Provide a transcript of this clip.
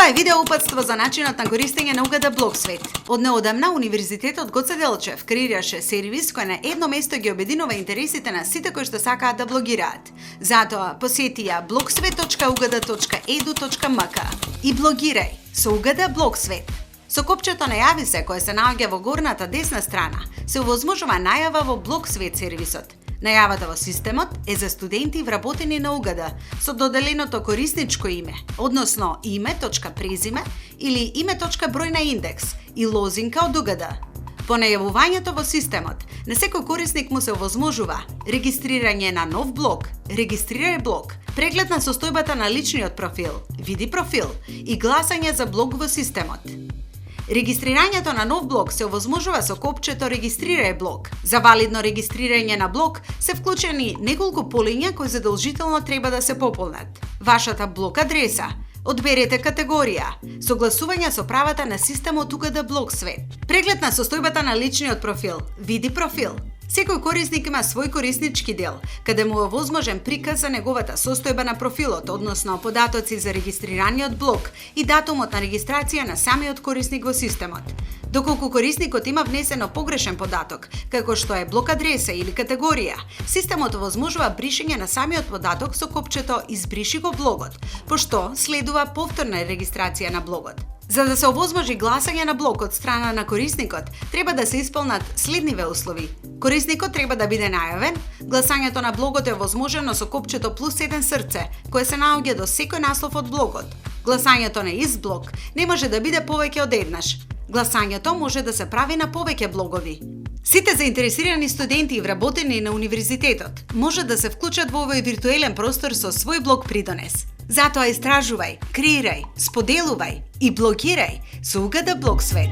Ова е видео упатство за начинот на користење на УГД Блоксвет. Од неодамна Универзитетот Гоце Делчев креираше сервис кој на едно место ги обединува интересите на сите кои што сакаат да блогираат. Затоа посетија blogsvet.ugd.edu.mk и блогирај со УГД Блоксвет. Со копчето најави се кое се наоѓа во горната десна страна, се овозможува најава во Блоксвет сервисот. Најавата во системот е за студенти вработени на УГД со доделеното корисничко име, односно име.презиме или име.број на индекс и лозинка од УГД. По најавувањето во системот, на секој корисник му се овозможува регистрирање на нов блог, регистрирај блог, преглед на состојбата на личниот профил, види профил и гласање за блог во системот. Регистрирањето на нов блог се овозможува со копчето Регистрирај блог. За валидно регистрирање на блог се вклучени неколку полиња кои задолжително треба да се пополнат. Вашата блог адреса, одберете категорија, согласување со правата на системот УГД Блоксвет, преглед на состојбата на личниот профил, види профил. Секој корисник има свој кориснички дел, каде му е возможен приказ за неговата состојба на профилот, односно податоци за регистрираниот блог и датумот на регистрација на самиот корисник во системот. Доколку корисникот има внесено погрешен податок, како што е блок адреса или категорија, системот овозможува бришење на самиот податок со копчето Избриши го блогот, пошто следува повторна регистрација на блогот. За да се овозможи гласање на блог од страна на корисникот, треба да се исполнат следниве услови. Корисникот треба да биде најавен, гласањето на блогот е возможено со копчето +1 срце, кое се наоѓа до секој наслов од блогот. Гласањето на ист блог не може да биде повеќе од еднаш. Гласањето може да се прави на повеќе блогови. Сите заинтересирани студенти и вработени на универзитетот може да се вклучат во овој виртуелен простор со свој блог придонес. Затоа истражувај, креирај, споделувај и блогирај со УГД Блоксвет.